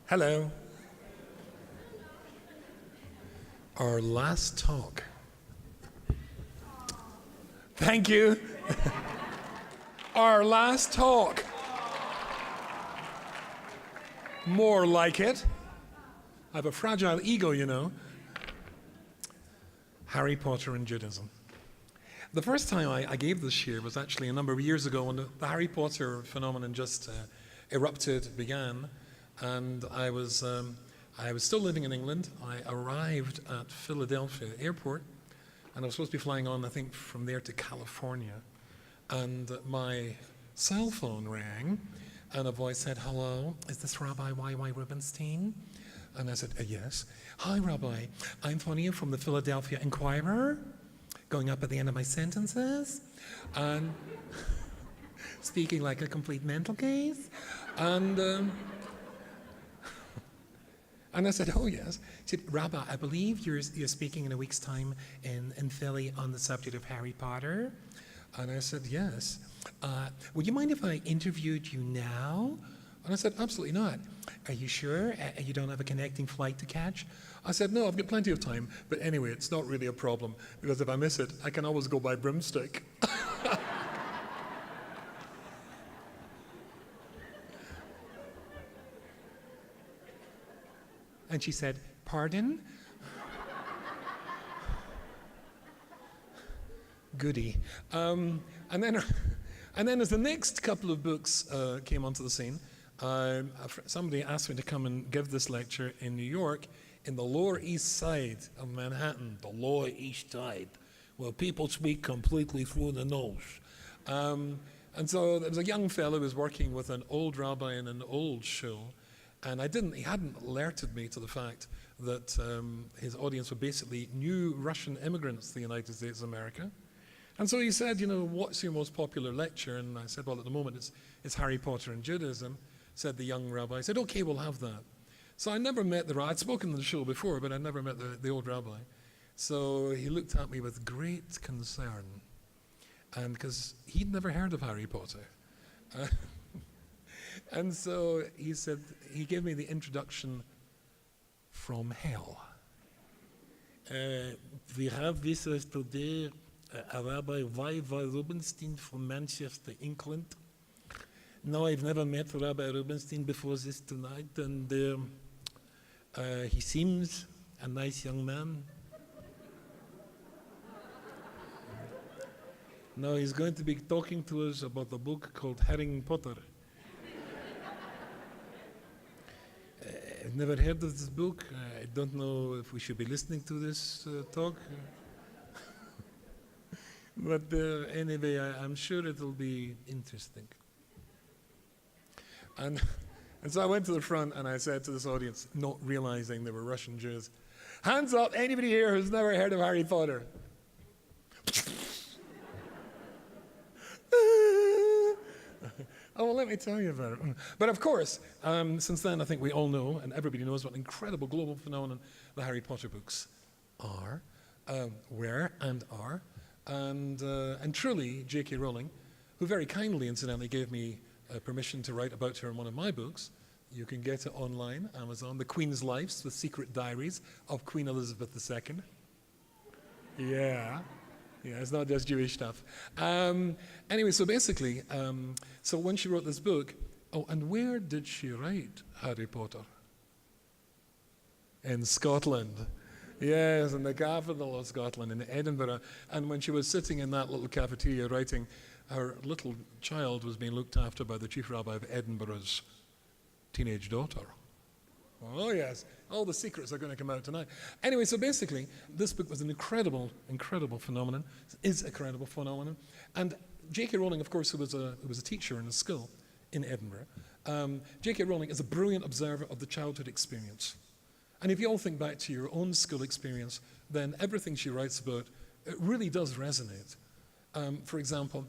Hello. Our last talk. Thank you. Our last talk. More like it. I have a fragile ego, you know. Harry Potter and Judaism. The first time I gave this here was actually a number of years ago when the Harry Potter phenomenon just erupted, began, and I was still living in England. I arrived at Philadelphia airport, and I was supposed to be flying on, I think, from there to California, and my cell phone rang, and a voice said, "Hello, is this Rabbi Y.Y. Rubinstein?" And I said, "Yes." "Hi, Rabbi. I'm phoning you from the Philadelphia Inquirer, going up at the end of my sentences, and speaking like a complete mental case." And I said, "Oh, yes." He said, "Rabbi, I believe you're speaking in a week's time in Philly on the subject of Harry Potter." And I said, "Yes. Would you mind if I interviewed you now?" And I said, "Absolutely not." "Are you sure you don't have a connecting flight to catch?" I said, "No, I've got plenty of time. But anyway, it's not really a problem, because if I miss it, I can always go by broomstick." And she said, "Pardon?" Goody. And then as the next couple of books came onto the scene, somebody asked me to come and give this lecture in New York, in the Lower East Side of Manhattan, the Lower East Side, where people speak completely through the nose. And so there was a young fellow who was working with an old rabbi in an old shul, and he hadn't alerted me to the fact that his audience were basically new Russian immigrants to the United States of America. And so he said, "What's your most popular lecture?" And I said, "Well, at the moment it's Harry Potter and Judaism." Said the young rabbi. I said, "Okay, we'll have that." So I never met the rabbi. I'd spoken on the show before, but I'd never met the old rabbi. So he looked at me with great concern, and because he'd never heard of Harry Potter. And so he gave me the introduction from hell. We have with us today Rabbi Y.Y. Rubinstein from Manchester, England. No, I've never met Rabbi Rubinstein before this tonight, and he seems a nice young man. Now he's going to be talking to us about a book called Harry Potter. I've never heard of this book. I don't know if we should be listening to this talk. But anyway, I'm sure it'll be interesting. And so I went to the front and I said to this audience, not realizing they were Russian Jews, "Hands up, anybody here who's never heard of Harry Potter?" Oh, well, let me tell you about it. But of course, since then, I think we all know, and everybody knows, what an incredible global phenomenon the Harry Potter books were and are. And truly, J.K. Rowling, who very kindly, incidentally, gave me permission to write about her in one of my books. You can get it online, Amazon, The Queen's Lives, The Secret Diaries of Queen Elizabeth II. Yeah, it's not just Jewish stuff. Anyway, so basically, so when she wrote this book, and where did she write Harry Potter? In Scotland. Yes, in the capital of Scotland, in Edinburgh. And when she was sitting in that little cafeteria writing, her little child was being looked after by the chief rabbi of Edinburgh's teenage daughter. Oh yes, all the secrets are going to come out tonight. Anyway, so basically, this book was an incredible phenomenon, is a credible phenomenon. And J.K. Rowling, of course, who was a teacher in a school in Edinburgh, J.K. Rowling is a brilliant observer of the childhood experience. And if you all think back to your own school experience, then everything she writes about, it really does resonate. For example,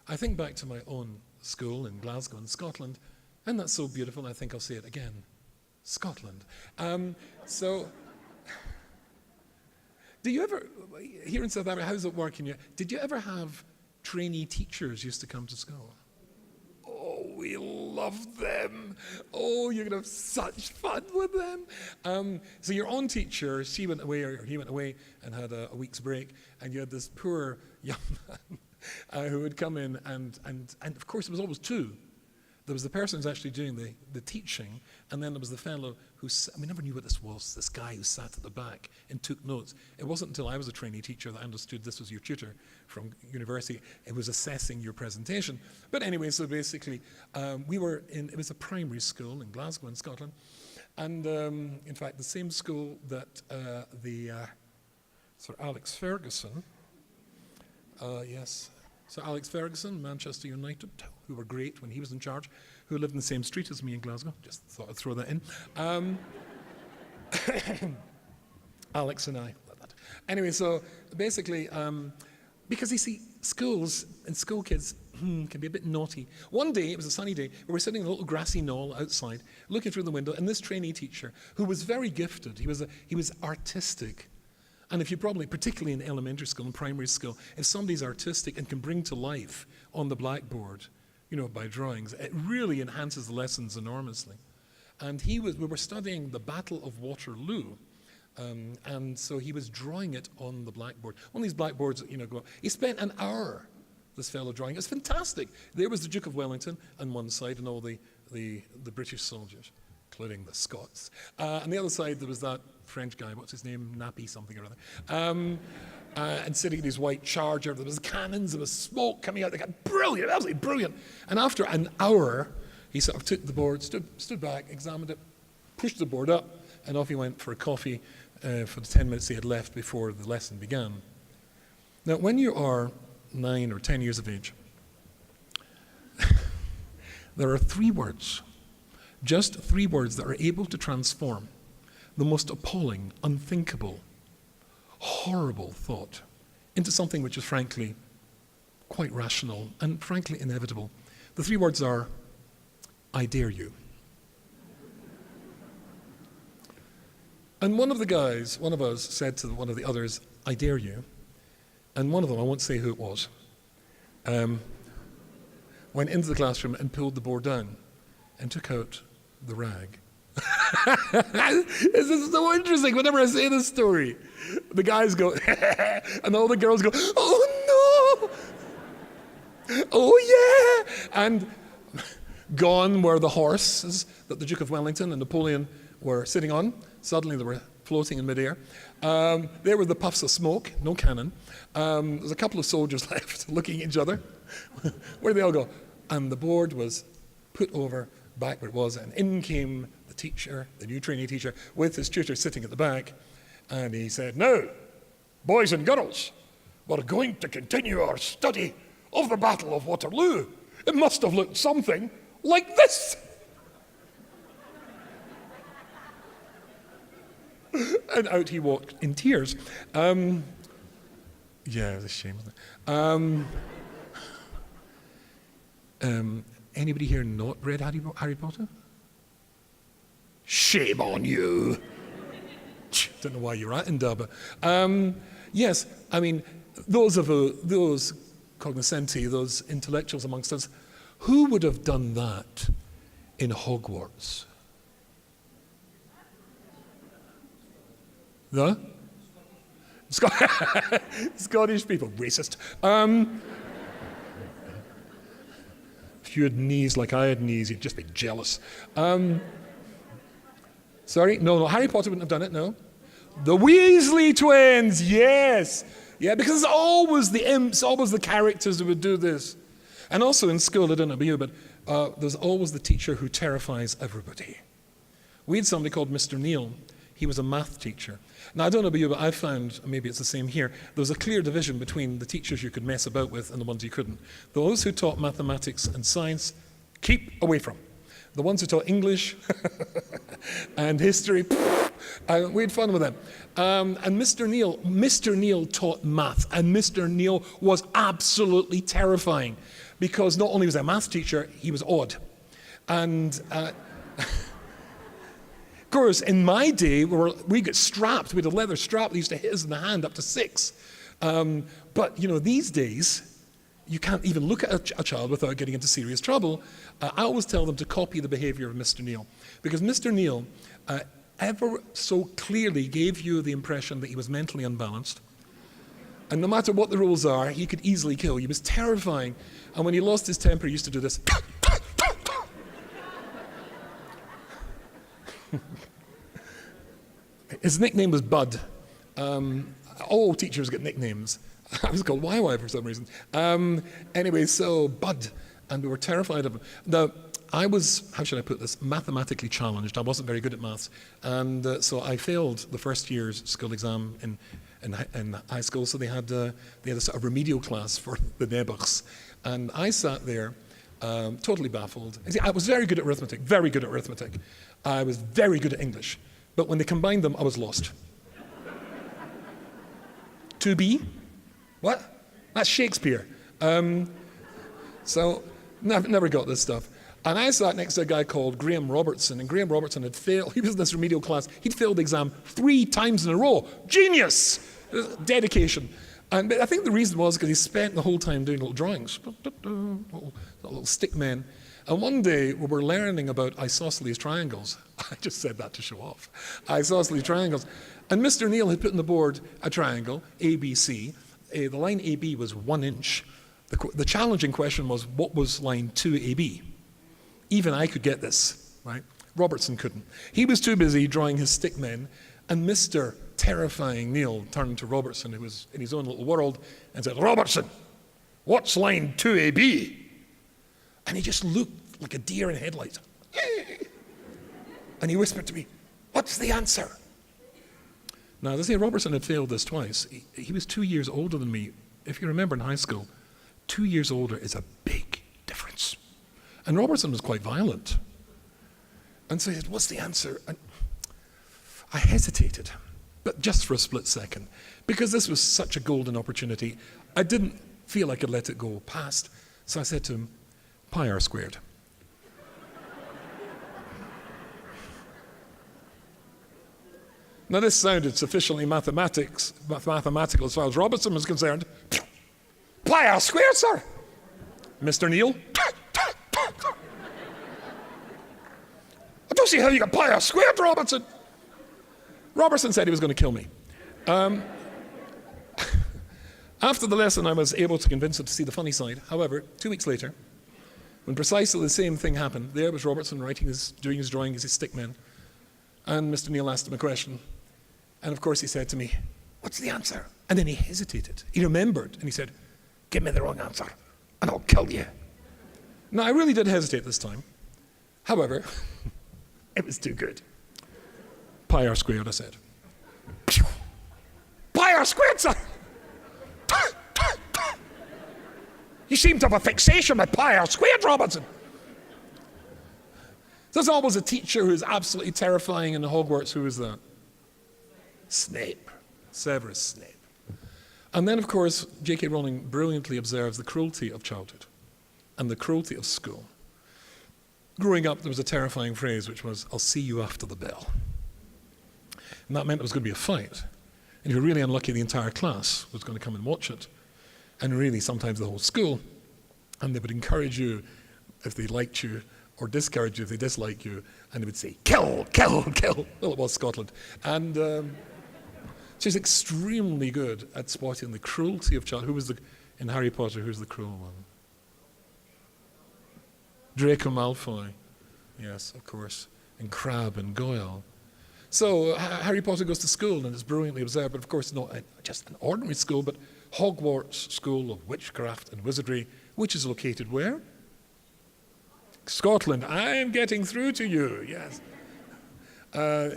I think back to my own school in Glasgow in Scotland, and that's so beautiful, I think I'll say it again. Scotland. So, do you ever, here in South Africa, how does it work in you? Did you ever have trainee teachers used to come to school? Oh, we love them. Oh, you're going to have such fun with them. So your own teacher, she went away or he went away and had a week's break, and you had this poor young man who would come in, and of course it was always two. There was the person who's actually doing the teaching, and then there was the fellow we never knew what this was, this guy who sat at the back and took notes. It wasn't until I was a trainee teacher that I understood this was your tutor from university. It was assessing your presentation. But anyway, so basically, it was a primary school in Glasgow in Scotland, and in fact, the same school that Sir Alex Ferguson, yes, Sir Alex Ferguson, Manchester United, who were great when he was in charge, who lived in the same street as me in Glasgow. Just thought I'd throw that in. Alex and I, like that. Anyway, so basically, because you see, schools and school kids can be a bit naughty. One day, it was a sunny day, we were sitting in a little grassy knoll outside, looking through the window, and this trainee teacher, who was very gifted, he was artistic. And if you probably, particularly in elementary school and primary school, if somebody's artistic and can bring to life on the blackboard, by drawings, it really enhances the lessons enormously. And we were studying the Battle of Waterloo, and so he was drawing it on the blackboard. One of these blackboards, go. He spent an hour, this fellow, drawing. It was fantastic. There was the Duke of Wellington on one side and all the British soldiers, including the Scots. On the other side, there was that French guy, what's his name, Nappy something or other, and sitting in his white charger. There was cannons, there was smoke coming out. They got brilliant, absolutely brilliant. And after an hour, he sort of took the board, stood back, examined it, pushed the board up, and off he went for a coffee for the 10 minutes he had left before the lesson began. Now, when you are 9 or 10 years of age, there are 3 words, just 3 words that are able to transform the most appalling, unthinkable, horrible thought into something which is frankly quite rational and frankly inevitable. The 3 words are, I dare you. And one of us said to one of the others, I dare you. And one of them, I won't say who it was, went into the classroom and pulled the board down and took out the rag. This is so interesting. Whenever I say this story, the guys go, and all the girls go, oh no! Oh yeah! And gone were the horses that the Duke of Wellington and Napoleon were sitting on. Suddenly they were floating in midair. There were the puffs of smoke, no cannon. There's a couple of soldiers left looking at each other. Where'd they all go? And the board was put over back where it was, and in came the teacher, the new trainee teacher, with his tutor sitting at the back, and he said, now, boys and girls, we're going to continue our study of the Battle of Waterloo. It must have looked something like this. And out he walked in tears. Yeah, it was a shame, wasn't it? Anybody here not read Harry Potter? Shame on you. Don't know why you're at Indaba. Yes, I mean, those cognoscenti, those intellectuals amongst us, who would have done that in Hogwarts? The? Scottish people, racist. If you had knees like I had knees, you'd just be jealous. Sorry? No, Harry Potter wouldn't have done it, no. The Weasley twins, yes. Yeah, because it's always the imps, always the characters who would do this. And also in school, I don't know about you, but there's always the teacher who terrifies everybody. We had somebody called Mr. Neal. He was a math teacher. Now, I don't know about you, but I found, maybe it's the same here, there was a clear division between the teachers you could mess about with and the ones you couldn't. Those who taught mathematics and science, keep away from. The ones who taught English and history, we had fun with them. And Mr. Neal taught math, and Mr. Neal was absolutely terrifying because not only was he a math teacher, he was odd. And of course, in my day, we got strapped. We had a leather strap that used to hit us in the hand up to 6. But, these days, you can't even look at a child without getting into serious trouble. I always tell them to copy the behavior of Mr. Neal, because Mr. Neal ever so clearly gave you the impression that he was mentally unbalanced. And no matter what the rules are, he could easily kill. He was terrifying. And when he lost his temper, he used to do this. His nickname was Bud. All teachers get nicknames. I was called YY for some reason. Anyway, so Bud, and we were terrified of him. Now, I was, how should I put this, mathematically challenged. I wasn't very good at maths. And so I failed the first year's school exam in high school, so they had a sort of remedial class for the neighbours. And I sat there, totally baffled. See, I was very good at arithmetic, very good at arithmetic. I was very good at English. But when they combined them, I was lost. 2B? What? That's Shakespeare. So, never got this stuff. And I sat next to a guy called Graham Robertson, and Graham Robertson had failed, he was in this remedial class, he'd failed the exam 3 times in a row. Genius! Dedication. And I think the reason was because he spent the whole time doing little drawings, little stick men. And one day we were learning about isosceles triangles. I just said that to show off. Isosceles triangles. And Mr. Neal had put on the board a triangle, ABC. The line AB was 1 inch. The challenging question was, what was line 2AB? Even I could get this, right? Robertson couldn't. He was too busy drawing his stick men, and Mr. Terrifying Neal turned to Robertson, who was in his own little world, and said, Robertson, what's line 2AB? And he just looked like a deer in headlights. And he whispered to me, what's the answer? Now, they say Robertson had failed this twice. He was 2 years older than me. If you remember in high school, 2 years older is a big difference. And Robertson was quite violent. And so he said, what's the answer? And I hesitated, but just for a split second, because this was such a golden opportunity. I didn't feel I could let it go past. So I said to him, pi r squared. Now this sounded sufficiently mathematical as far as Robertson was concerned. Pi r squared, sir. Mr. Neal. I don't see how you got pi r squared, Robertson. Robertson said he was going to kill me. After the lesson, I was able to convince him to see the funny side. However, 2 weeks later, when precisely the same thing happened, there was Robertson doing his drawing as his stickman, and Mr. Neal asked him a question. And of course he said to me, what's the answer? And then he hesitated. He remembered, and he said, give me the wrong answer, and I'll kill you. Now, I really did hesitate this time. However, it was too good. Pi r squared, I said. Pi r squared, sir! You seem to have a fixation with pi r squared, Robertson. There's always a teacher who's absolutely terrifying in Hogwarts. Who is that? Snape. Severus Snape. And then, of course, J.K. Rowling brilliantly observes the cruelty of childhood and the cruelty of school. Growing up, there was a terrifying phrase which was, I'll see you after the bell. And that meant there was going to be a fight. And if you were really unlucky, the entire class was going to come and watch it. And really, sometimes the whole school. And they would encourage you if they liked you, or discourage you if they disliked you, and they would say, kill, kill, kill. Well, it was Scotland. And she's extremely good at spotting the cruelty of childhood. Who was in Harry Potter, who's the cruel one? Draco Malfoy. Yes, of course. And Crabbe and Goyle. So Harry Potter goes to school and is brilliantly observed, but of course not just an ordinary school, but Hogwarts School of Witchcraft and Wizardry, which is located where? Scotland. I am getting through to you, yes.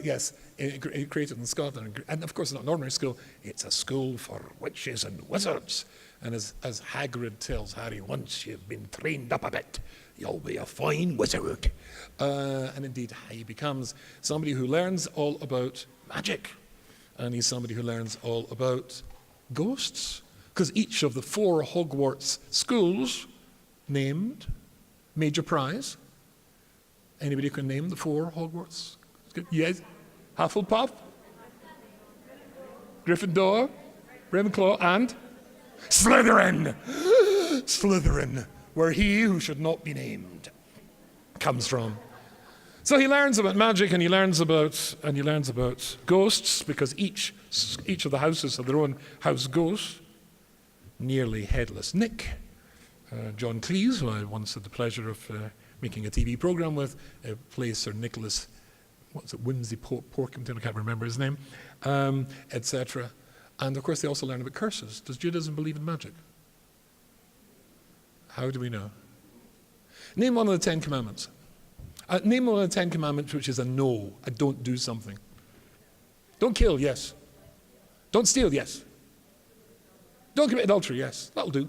Yes, created in Scotland. And of course, it's not an ordinary school, it's a school for witches and wizards. And as Hagrid tells Harry, once you've been trained up a bit, you'll be a fine wizard. And indeed, he becomes somebody who learns all about magic. And he's somebody who learns all about ghosts. Because each of the 4 Hogwarts schools named major prize. Anybody who can name the 4 Hogwarts? Yes. Hufflepuff, Gryffindor, Ravenclaw, and Slytherin. Slytherin, where he who should not be named comes from. So he learns about magic, and he learns about ghosts, because each of the houses have their own house ghost. Nearly headless Nick, John Cleese, who I once had the pleasure of making a TV program with, plays Sir Nicholas, Whimsy Porkington, I can't remember his name, etc. And of course they also learn about curses. Does Judaism believe in magic? How do we know? Name one of the 10 Commandments. Name one of the 10 Commandments which is a no, a don't do something. Don't kill, yes. Don't steal, yes. Don't commit adultery, yes. That'll do.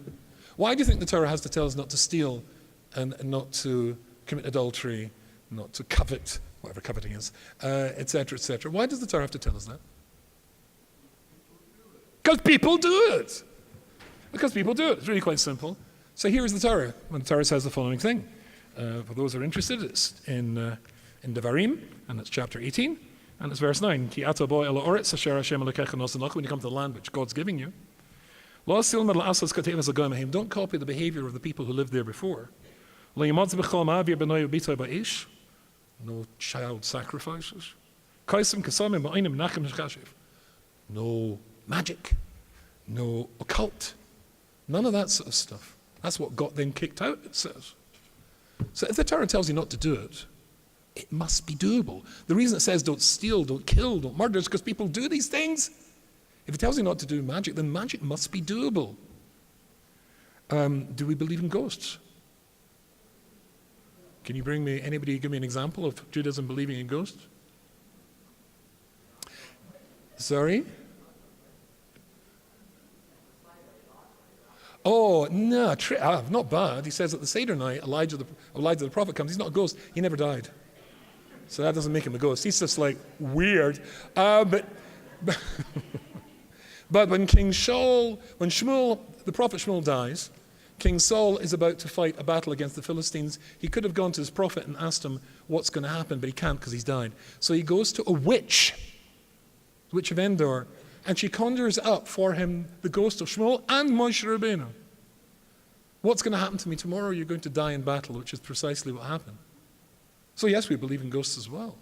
Why do you think the Torah has to tell us not to steal and not to commit adultery, not to covet, whatever coveting is, etc., etc.? Why does the Torah have to tell us that? Because people do it. Because people do it. It's really quite simple. So here is the Torah. When the Torah says the following thing. For those who are interested, it's in Devarim, and it's chapter 18, and it's verse 9. Ki ata bo ela oretz asher Hashem Elokecha nosen lach, when you come to the land which God's giving you. Lo silmer la'asas katevas agoyim. Don't copy the behavior of the people who lived there before. Lo yimotz b'chol ma'avir b'noy ubitoi ba'ish. No child sacrifices. Kaisim kasamim ba'onim nachem shchashiv. No magic. No occult. None of that sort of stuff. That's what got them kicked out, it says. So if the Torah tells you not to do it, it must be doable. The reason it says don't steal, don't kill, don't murder is because people do these things. If it tells you not to do magic, then magic must be doable. Do we believe in ghosts? Can you anybody give me an example of Judaism believing in ghosts? Sorry? Oh, no, not bad. He says at the Seder night, Elijah the prophet comes. He's not a ghost. He never died. So that doesn't make him a ghost. He's just like weird. But when the prophet Shmuel dies, King Saul is about to fight a battle against the Philistines. He could have gone to his prophet and asked him what's going to happen, but he can't because he's died. So he goes to a witch of Endor, and she conjures up for him the ghost of Shmuel and Moshe Rabbeinu. What's going to happen to me tomorrow? You're going to die in battle, which is precisely what happened. So yes, we believe in ghosts as well.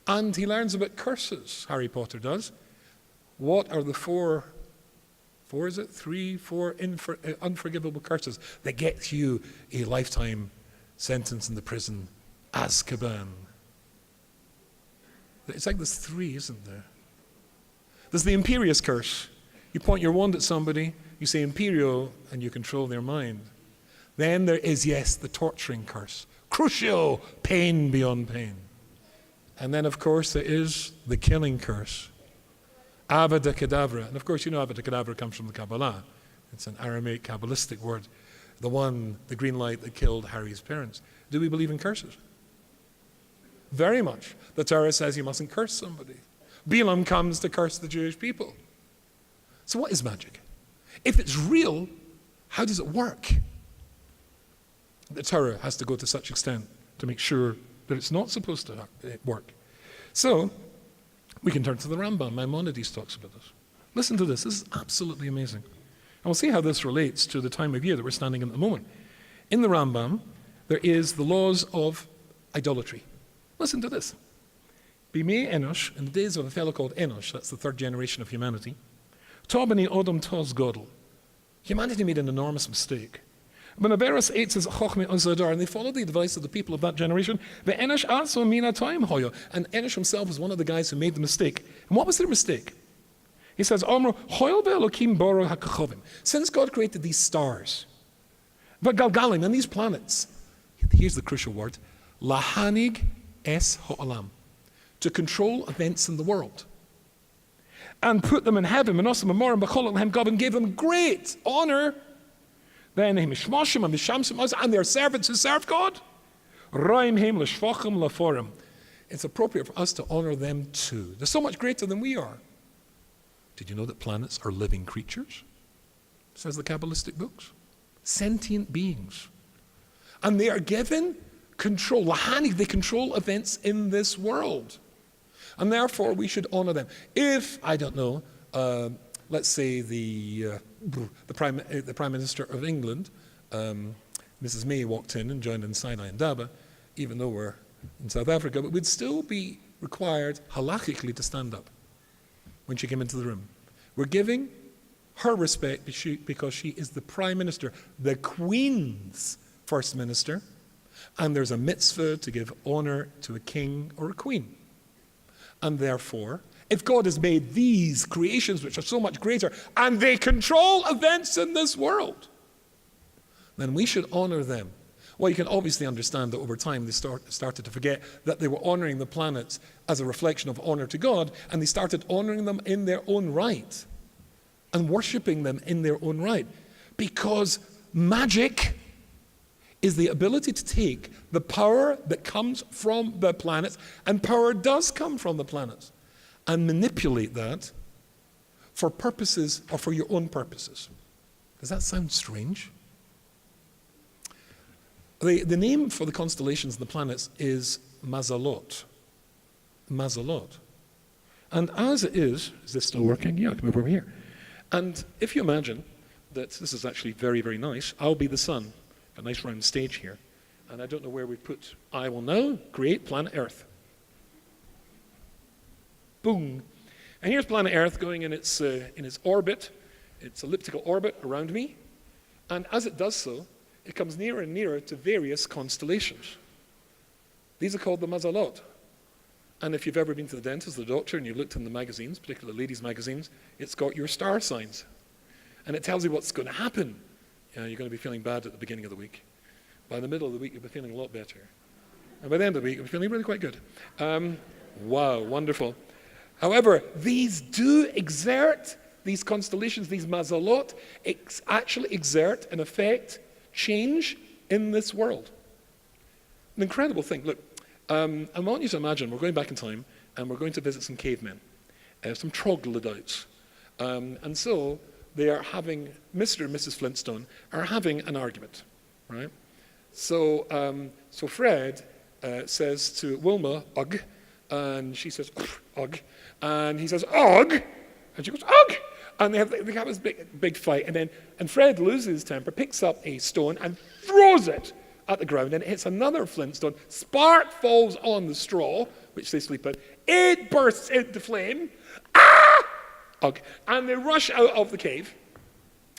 And he learns about curses, Harry Potter does. What are the four unforgivable curses that get you a lifetime sentence in the prison, Azkaban? It's like there's 3, isn't there? There's the Imperious curse. You point your wand at somebody, you say Imperio, and you control their mind. Then there is, yes, the torturing curse. Crucio, pain beyond pain. And then, of course, there is the killing curse. Avada Kedavra. And of course, you know Avada Kedavra comes from the Kabbalah. It's an Aramaic Kabbalistic word. The green light that killed Harry's parents. Do we believe in curses? Very much. The Torah says you mustn't curse somebody. Balaam comes to curse the Jewish people. So what is magic? If it's real, how does it work? The Torah has to go to such extent to make sure that it's not supposed to work. So we can turn to the Rambam. Maimonides talks about this. Listen to this. This is absolutely amazing. And we'll see how this relates to the time of year that we're standing in at the moment. In the Rambam, there is the laws of idolatry. Listen to this. Bimei Enosh, in the days of a fellow called Enosh, that's the 3rd generation of humanity, Tobani Odom Toz Godel. Humanity made an enormous mistake. And they followed the advice of the people of that generation. And Enosh himself was one of the guys who made the mistake. And what was their mistake? He says, since God created these stars, Galgalim, and these planets, here's the crucial word, lahanig es ha'olam, to control events in the world, and put them in heaven, and God gave them great honor. Then and their servants who serve God. It's appropriate for us to honor them too. They're so much greater than we are. Did you know that planets are living creatures? Says the Kabbalistic books. Sentient beings. And they are given control. Lahani, they control events in this world. And therefore we should honor them. If, I don't know, let's say the the Prime Minister of England, Mrs. May, walked in and joined in Sinai Indaba, even though we're in South Africa, but we'd still be required halachically to stand up when she came into the room. We're giving her respect because she is the Prime Minister, the Queen's First Minister, and there's a mitzvah to give honor to a king or a queen. And therefore, if God has made these creations which are so much greater, and they control events in this world, then we should honor them. Well, you can obviously understand that over time they started to forget that they were honoring the planets as a reflection of honor to God, and they started honoring them in their own right and worshipping them in their own right. Because magic is the ability to take the power that comes from the planets, and power does come from the planets, and manipulate that for purposes or for your own purposes. Does that sound strange? The name for the constellations and the planets is Mazalot. Mazalot. And as it is this still working? Yeah, I can move over here. And if you imagine that this is actually very, very nice, I'll be the sun, a nice round stage here. And I don't know where we put, I will now create planet Earth. Boom. And here's planet Earth going in its orbit, its elliptical orbit around me. And as it does so, it comes nearer and nearer to various constellations. These are called the Mazalot. And if you've ever been to the dentist, the doctor, and you've looked in the magazines, particularly ladies' magazines, it's got your star signs. And it tells you what's going to happen. You're going to be feeling bad at the beginning of the week. By the middle of the week, you'll be feeling a lot better. And by the end of the week, you'll be feeling really quite good. Wow, wonderful. However, these do exert, these constellations, these Mazalot, actually exert and affect change in this world. An incredible thing. Look, I want you to imagine we're going back in time and we're going to visit some cavemen, some troglodytes. And so they are having, Mr. and Mrs. Flintstone are having an argument, right? So Fred says to Wilma, ugh, and she says, ugh, and he says, ugh, and she goes, ugh, and they have this big fight, and Fred loses his temper, picks up a stone and throws it at the ground, and it hits another Flintstone. Spark falls on the straw, which they sleep in. It bursts into flame. Ah! Ugh. And they rush out of the cave,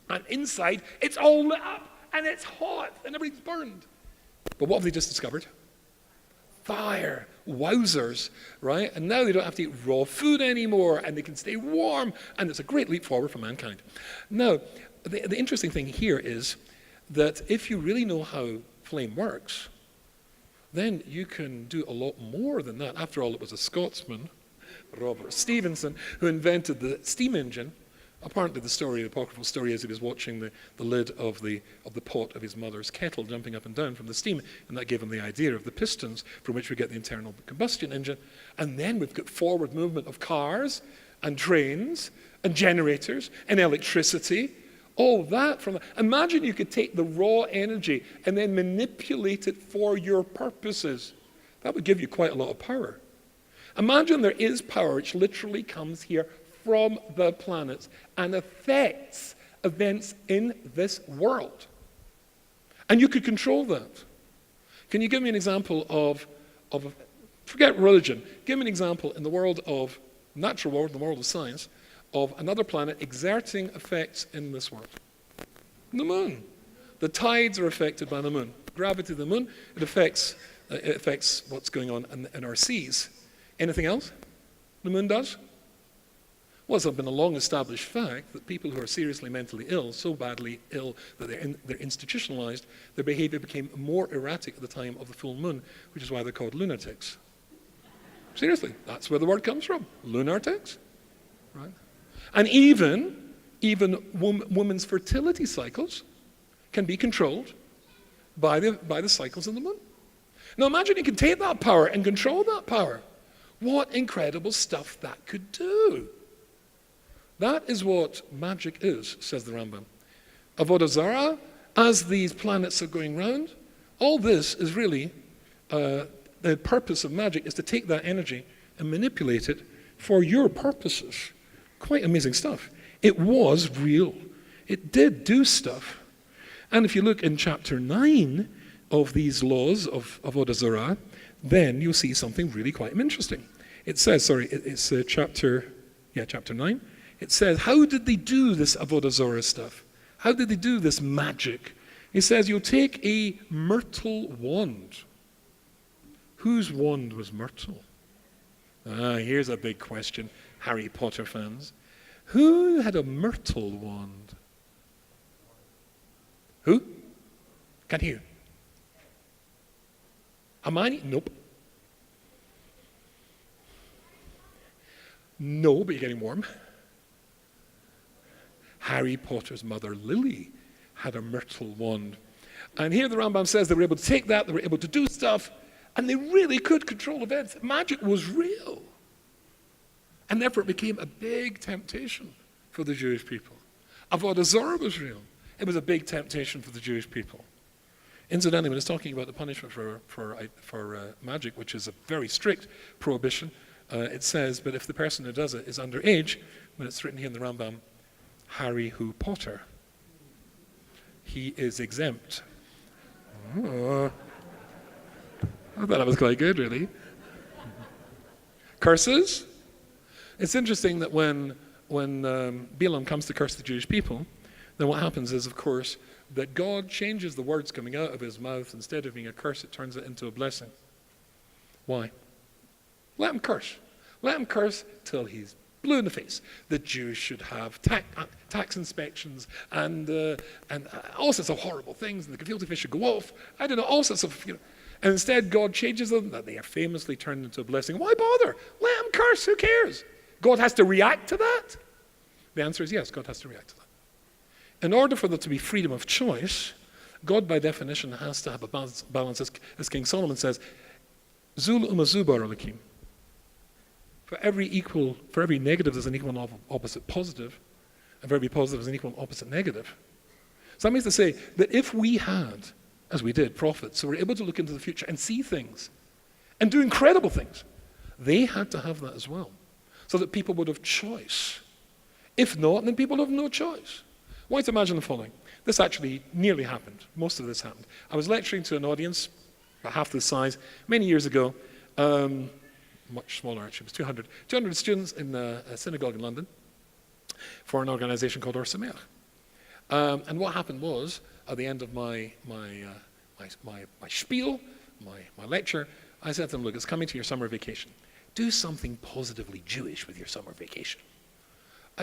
and inside it's all lit up, and it's hot, and everything's burned. But what have they just discovered? Fire. Wowzers, right? And now they don't have to eat raw food anymore, and they can stay warm, and it's a great leap forward for mankind. Now, the interesting thing here is that if you really know how flame works, then you can do a lot more than that. After all, it was a Scotsman, Robert Stevenson, who invented the steam engine. Apparently the apocryphal story is he was watching the lid of the pot of his mother's kettle jumping up and down from the steam, and that gave him the idea of the pistons from which we get the internal combustion engine. And then we've got forward movement of cars and trains and generators and electricity, all that from that. Imagine you could take the raw energy and then manipulate it for your purposes. That would give you quite a lot of power. Imagine there is power which literally comes here from the planets and affects events in this world. And you could control that. Can you give me an example of forget religion, give me an example in the world of natural world, the world of science, of another planet exerting effects in this world? The moon. The tides are affected by the moon. Gravity of the moon, it affects what's going on in our seas. Anything else the moon does? Well, it's been a long-established fact that people who are seriously mentally ill, so badly ill that they're institutionalized, their behavior became more erratic at the time of the full moon, which is why they're called lunatics. Seriously, that's where the word comes from, lunatics, right? And even women's fertility cycles can be controlled by the cycles of the moon. Now imagine you can take that power and control that power. What incredible stuff that could do. That is what magic is, says the Rambam. Avodah Zarah, as these planets are going round, all this is really, the purpose of magic is to take that energy and manipulate it for your purposes. Quite amazing stuff. It was real. It did do stuff. And if you look in chapter 9 of these laws of Avodah Zarah, then you'll see something really quite interesting. It says, it's chapter 9. It says, how did they do this Avodah Zarah stuff? How did they do this magic? It says, you'll take a myrtle wand. Whose wand was myrtle? Here's a big question, Harry Potter fans. Who had a myrtle wand? Who? Can't hear. Hermione? Nope. No, but you're getting warm. Harry Potter's mother, Lily, had a myrtle wand. And here the Rambam says they were able to take that, they were able to do stuff, and they really could control events. Magic was real. And therefore it became a big temptation for the Jewish people. Avodah Zarah was real. It was a big temptation for the Jewish people. Incidentally, when it's talking about the punishment for magic, which is a very strict prohibition, it says, but if the person who does it is underage, when it's written here in the Rambam, Harry Who Potter, he is exempt. Oh, I thought that was quite good, really. Curses. It's interesting that when Balaam comes to curse the Jewish people, then what happens is, of course, that God changes the words coming out of his mouth. Instead of being a curse, it turns it into a blessing. Why? Let him curse. Let him curse till he's blue in the face. The Jews should have tax inspections and all sorts of horrible things, and the gefilte fish should go off. I don't know, all sorts of, And instead, God changes them, that they are famously turned into a blessing. Why bother? Let him curse. Who cares? God has to react to that? The answer is yes, God has to react to that. In order for there to be freedom of choice, God, by definition, has to have a balance, as King Solomon says, Zul umazubar alakim. For every negative, there's an equal and opposite positive, and for every positive, there's an equal and opposite negative. So that means to say that if we had, as we did, prophets who were able to look into the future and see things, and do incredible things, they had to have that as well, so that people would have choice. If not, then people have no choice. I want you to imagine the following. This actually nearly happened. Most of this happened. I was lecturing to an audience, about half the size, many years ago, much smaller actually, it was 200 students in a synagogue in London for an organization called Or Sameach. And what happened was, at the end of my spiel, my lecture, I said to them, look, it's coming to your summer vacation. Do something positively Jewish with your summer vacation.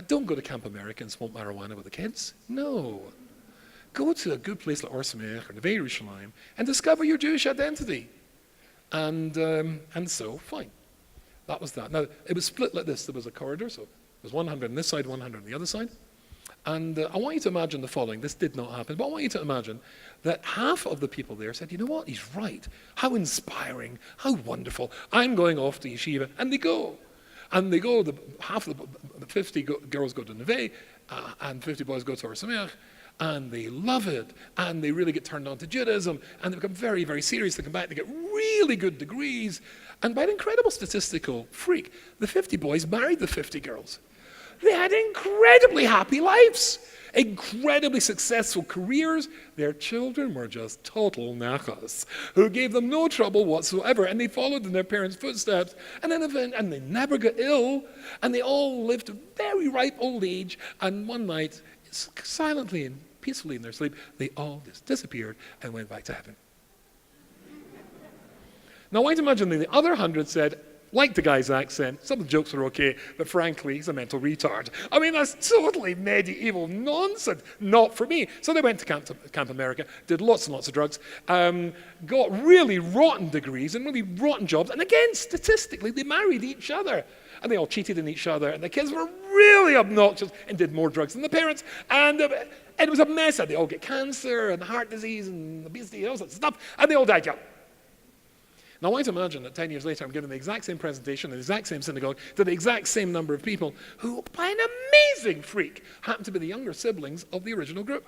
Don't go to Camp America and smoke marijuana with the kids. No. Go to a good place like Or Sameach or Neve Yerushalayim and discover your Jewish identity. And so, fine. That was that. Now, it was split like this. There was a corridor, so there was 100 on this side, 100 on the other side. And I want you to imagine the following. This did not happen, but I want you to imagine that half of the people there said, you know what, he's right. How inspiring, how wonderful. I'm going off to yeshiva. And they go. And they go, half of the 50 girls go to Neve, and 50 boys go to Or Sameach, and they love it, and they really get turned on to Judaism, and they become very, very serious. They come back, they get really good degrees, and by an incredible statistical freak, the 50 boys married the 50 girls. They had incredibly happy lives, incredibly successful careers. Their children were just total nachas who gave them no trouble whatsoever, and they followed in their parents' footsteps, and they never got ill, and they all lived a very ripe old age, and one night, silently and peacefully in their sleep, they all just disappeared and went back to heaven. Now, I want you to imagine that the other 100 said, like the guy's accent, some of the jokes were okay, but frankly, he's a mental retard. I mean, that's totally medieval nonsense. Not for me. So they went to Camp America, did lots and lots of drugs, got really rotten degrees and really rotten jobs, and again, statistically, they married each other. And they all cheated on each other, and the kids were really obnoxious and did more drugs than the parents, and it was a mess. They all get cancer and heart disease and obesity and all sorts of stuff, and they all died young. Now, I want you to imagine that 10 years later, I'm giving the exact same presentation in the exact same synagogue to the exact same number of people who, by an amazing freak, happen to be the younger siblings of the original group.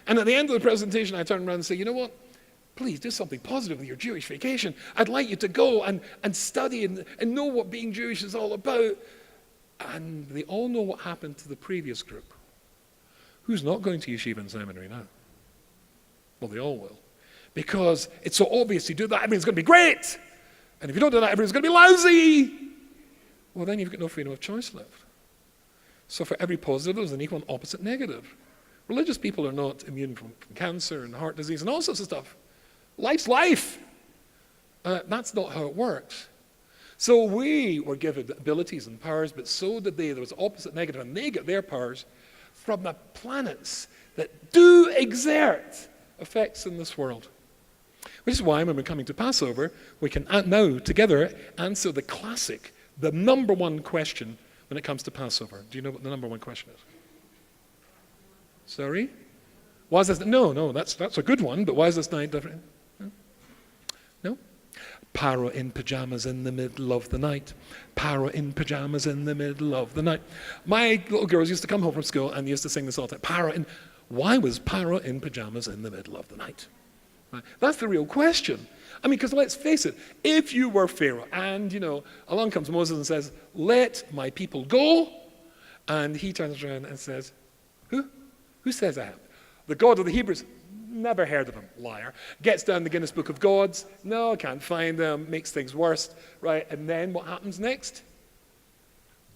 And at the end of the presentation, I turn around and say, you know what? Please do something positive with your Jewish vacation. I'd like you to go and study and know what being Jewish is all about. And they all know what happened to the previous group. Who's not going to yeshiva and seminary now? Well, they all will. Because it's so obvious you do that, everything's going to be great. And if you don't do that, everything's going to be lousy. Well, then you've got no freedom of choice left. So for every positive, there's an equal and opposite negative. Religious people are not immune from cancer and heart disease and all sorts of stuff. Life's life. That's not how it works. So we were given abilities and powers, but so did they. There was opposite negative, and they got their powers from the planets that do exert effects in this world. Which is why when we're coming to Passover, we can now together answer the classic, the number one question when it comes to Passover. Do you know what the number one question is? Sorry? Why is this? No, that's a good one, but why is this night different? No? Paro in pajamas in the middle of the night. Paro in pajamas in the middle of the night. My little girls used to come home from school and used to sing this all the time. Why was Paro in pajamas in the middle of the night? Right? That's the real question. I mean, because let's face it, if you were Pharaoh and, along comes Moses and says, let my people go, and he turns around and says, who? Who says I am? The God of the Hebrews. Never heard of him, liar. Gets down the Guinness Book of Gods. No, can't find them. Makes things worse, right? And then what happens next?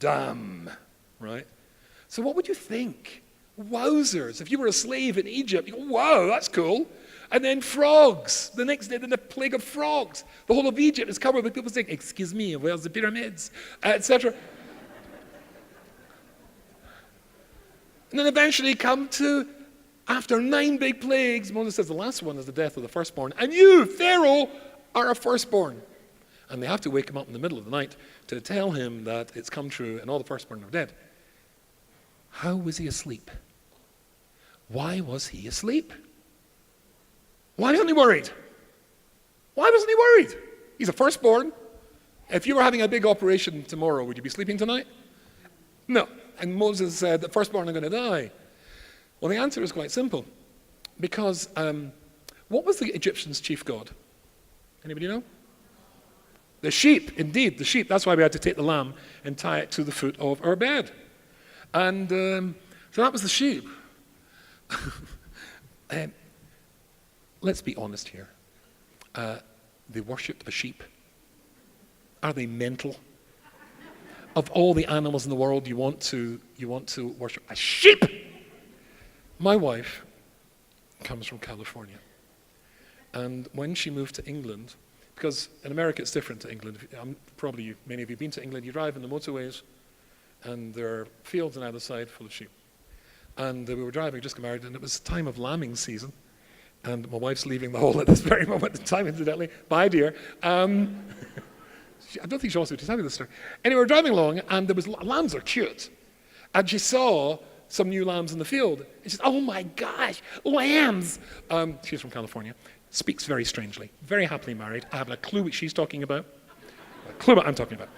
Damn, right? So what would you think? Wowzers. If you were a slave in Egypt, you go, wow, that's cool. And then frogs. The next day, then the plague of frogs. The whole of Egypt is covered with people saying, excuse me, where's the pyramids? Etc. And then eventually come to, after 9 big plagues, Moses says the last one is the death of the firstborn. And you, Pharaoh, are a firstborn. And they have to wake him up in the middle of the night to tell him that it's come true and all the firstborn are dead. How was he asleep? Why was he asleep? Why wasn't he worried? Why wasn't he worried? He's a firstborn. If you were having a big operation tomorrow, would you be sleeping tonight? No. And Moses said, the firstborn are going to die. Well, the answer is quite simple. Because what was the Egyptians' chief god? Anybody know? The sheep, indeed, the sheep. That's why we had to take the lamb and tie it to the foot of our bed. And so that was the sheep. Let's be honest here. They worshipped a sheep. Are they mental? Of all the animals in the world, you want to worship a sheep? My wife comes from California. And when she moved to England, because in America it's different to England. Probably many of you have been to England. You drive in the motorways, and there are fields on either side full of sheep. And we were driving, just got married, and it was time of lambing season. And my wife's leaving the hall at this very moment in time, incidentally. Bye, dear. I don't think she wants me to tell you this story. Anyway, we're driving along, and there was lambs are cute. And she saw some new lambs in the field. And she said, oh my gosh, lambs. She's from California. Speaks very strangely. Very happily married. I haven't a clue what she's talking about. A clue what I'm talking about.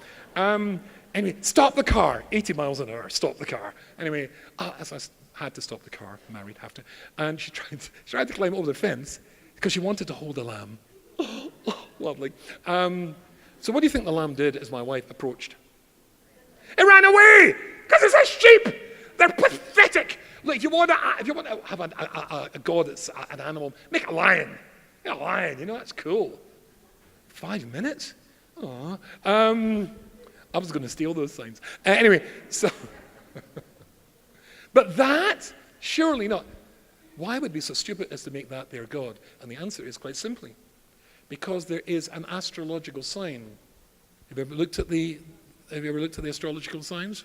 Anyway, stop the car. 80 miles an hour, stop the car. Anyway, as I had to stop the car, married, have to. And she tried to climb over the fence because she wanted to hold a lamb. Oh, lovely. So what do you think the lamb did as my wife approached? It ran away because it's a sheep. They're pathetic. Look, if you want to have a god that's an animal, make a lion. Make a lion, that's cool. 5 minutes? Aww. I was going to steal those signs. Anyway, so... But that, surely not. Why would we be so stupid as to make that their God? And the answer is quite simply, because there is an astrological sign. Have you ever looked at the astrological signs?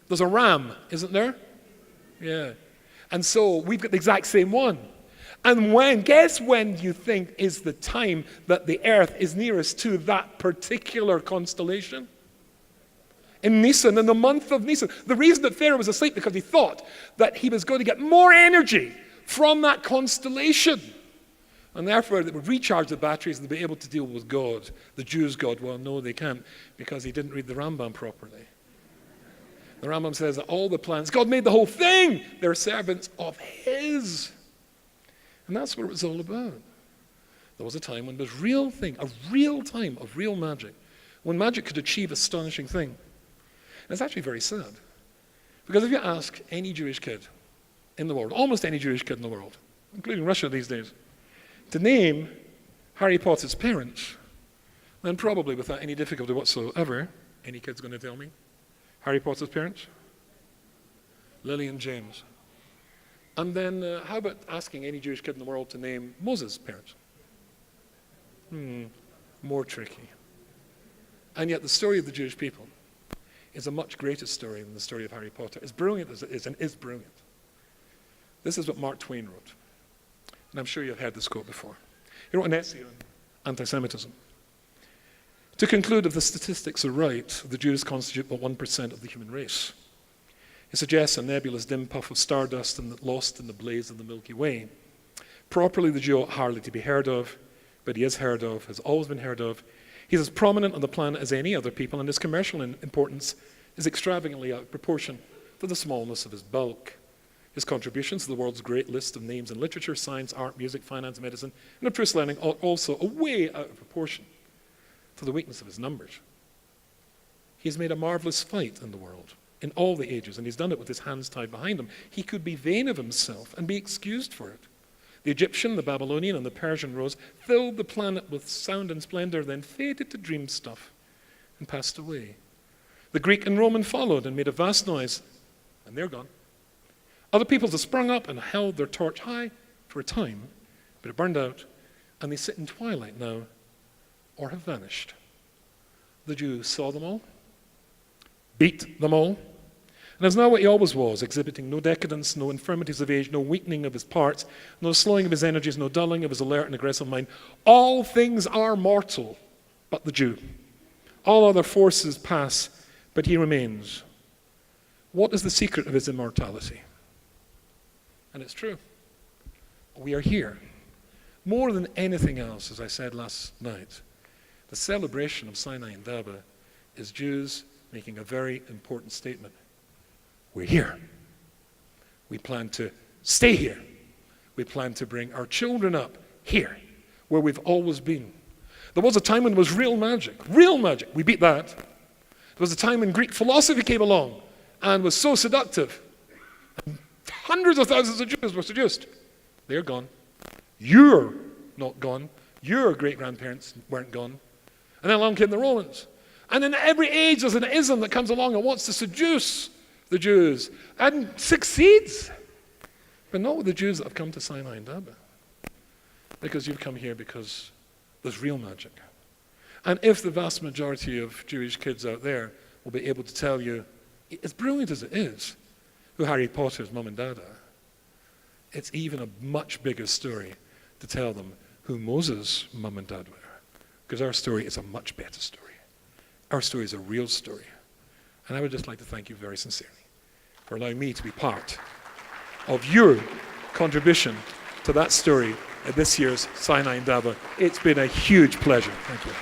There's a ram, isn't there? Yeah. And so we've got the exact same one. And guess when you think is the time that the earth is nearest to that particular constellation? In Nisan, in the month of Nisan. The reason that Pharaoh was asleep because he thought that he was going to get more energy from that constellation. And therefore, they would recharge the batteries and they'd be able to deal with God, the Jews' God. Well, no, they can't, because he didn't read the Rambam properly. The Rambam says that all the plans, God made the whole thing. They're servants of his. And that's what it was all about. There was a time when there was real thing, a real time of real magic, when magic could achieve astonishing thing. And it's actually very sad. Because if you ask any Jewish kid, in the world, almost any Jewish kid in the world, including Russia these days, to name Harry Potter's parents, then probably without any difficulty whatsoever, any kid's going to tell me, Harry Potter's parents? Lily and James. And then how about asking any Jewish kid in the world to name Moses' parents? More tricky. And yet the story of the Jewish people is a much greater story than the story of Harry Potter. As brilliant as it is, and is brilliant. This is what Mark Twain wrote. And I'm sure you've heard this quote before. He wrote an essay on anti-Semitism. To conclude, if the statistics are right, the Jews constitute but 1% of the human race. It suggests a nebulous dim puff of stardust and lost in the blaze of the Milky Way. Properly, the Jew ought hardly to be heard of, but he is heard of, has always been heard of. He's as prominent on the planet as any other people, and his commercial importance is extravagantly out of proportion to the smallness of his bulk. His contributions to the world's great list of names in literature, science, art, music, finance, medicine, and abstruse learning are also way out of proportion to the weakness of his numbers. He's made a marvelous fight in the world, in all the ages, and he's done it with his hands tied behind him. He could be vain of himself and be excused for it. The Egyptian, the Babylonian, and the Persian rose, filled the planet with sound and splendor, then faded to dream stuff and passed away. The Greek and Roman followed and made a vast noise, and they're gone. Other peoples have sprung up and held their torch high for a time, but it burned out, and they sit in twilight now, or have vanished. The Jews saw them all, beat them all, and is now what he always was, exhibiting no decadence, no infirmities of age, no weakening of his parts, no slowing of his energies, no dulling of his alert and aggressive mind. All things are mortal, but the Jew. All other forces pass, but he remains. What is the secret of his immortality? And it's true. We are here. More than anything else, as I said last night, the celebration of Sinai Indaba is Jews making a very important statement. We're here. We plan to stay here. We plan to bring our children up here, where we've always been. There was a time when there was real magic. Real magic. We beat that. There was a time when Greek philosophy came along and was so seductive. And hundreds of thousands of Jews were seduced. They're gone. You're not gone. Your great-grandparents weren't gone. And then along came the Romans. And in every age there's an ism that comes along and wants to seduce the Jews and succeeds. But not with the Jews that have come to Sinai Indaba. Because you've come here because there's real magic. And if the vast majority of Jewish kids out there will be able to tell you, as brilliant as it is, who Harry Potter's mum and dad are, it's even a much bigger story to tell them who Moses' mum and dad were. Because our story is a much better story. Our story is a real story. And I would just like to thank you very sincerely for allowing me to be part of your contribution to that story at this year's Sinai Indaba. It's been a huge pleasure. Thank you.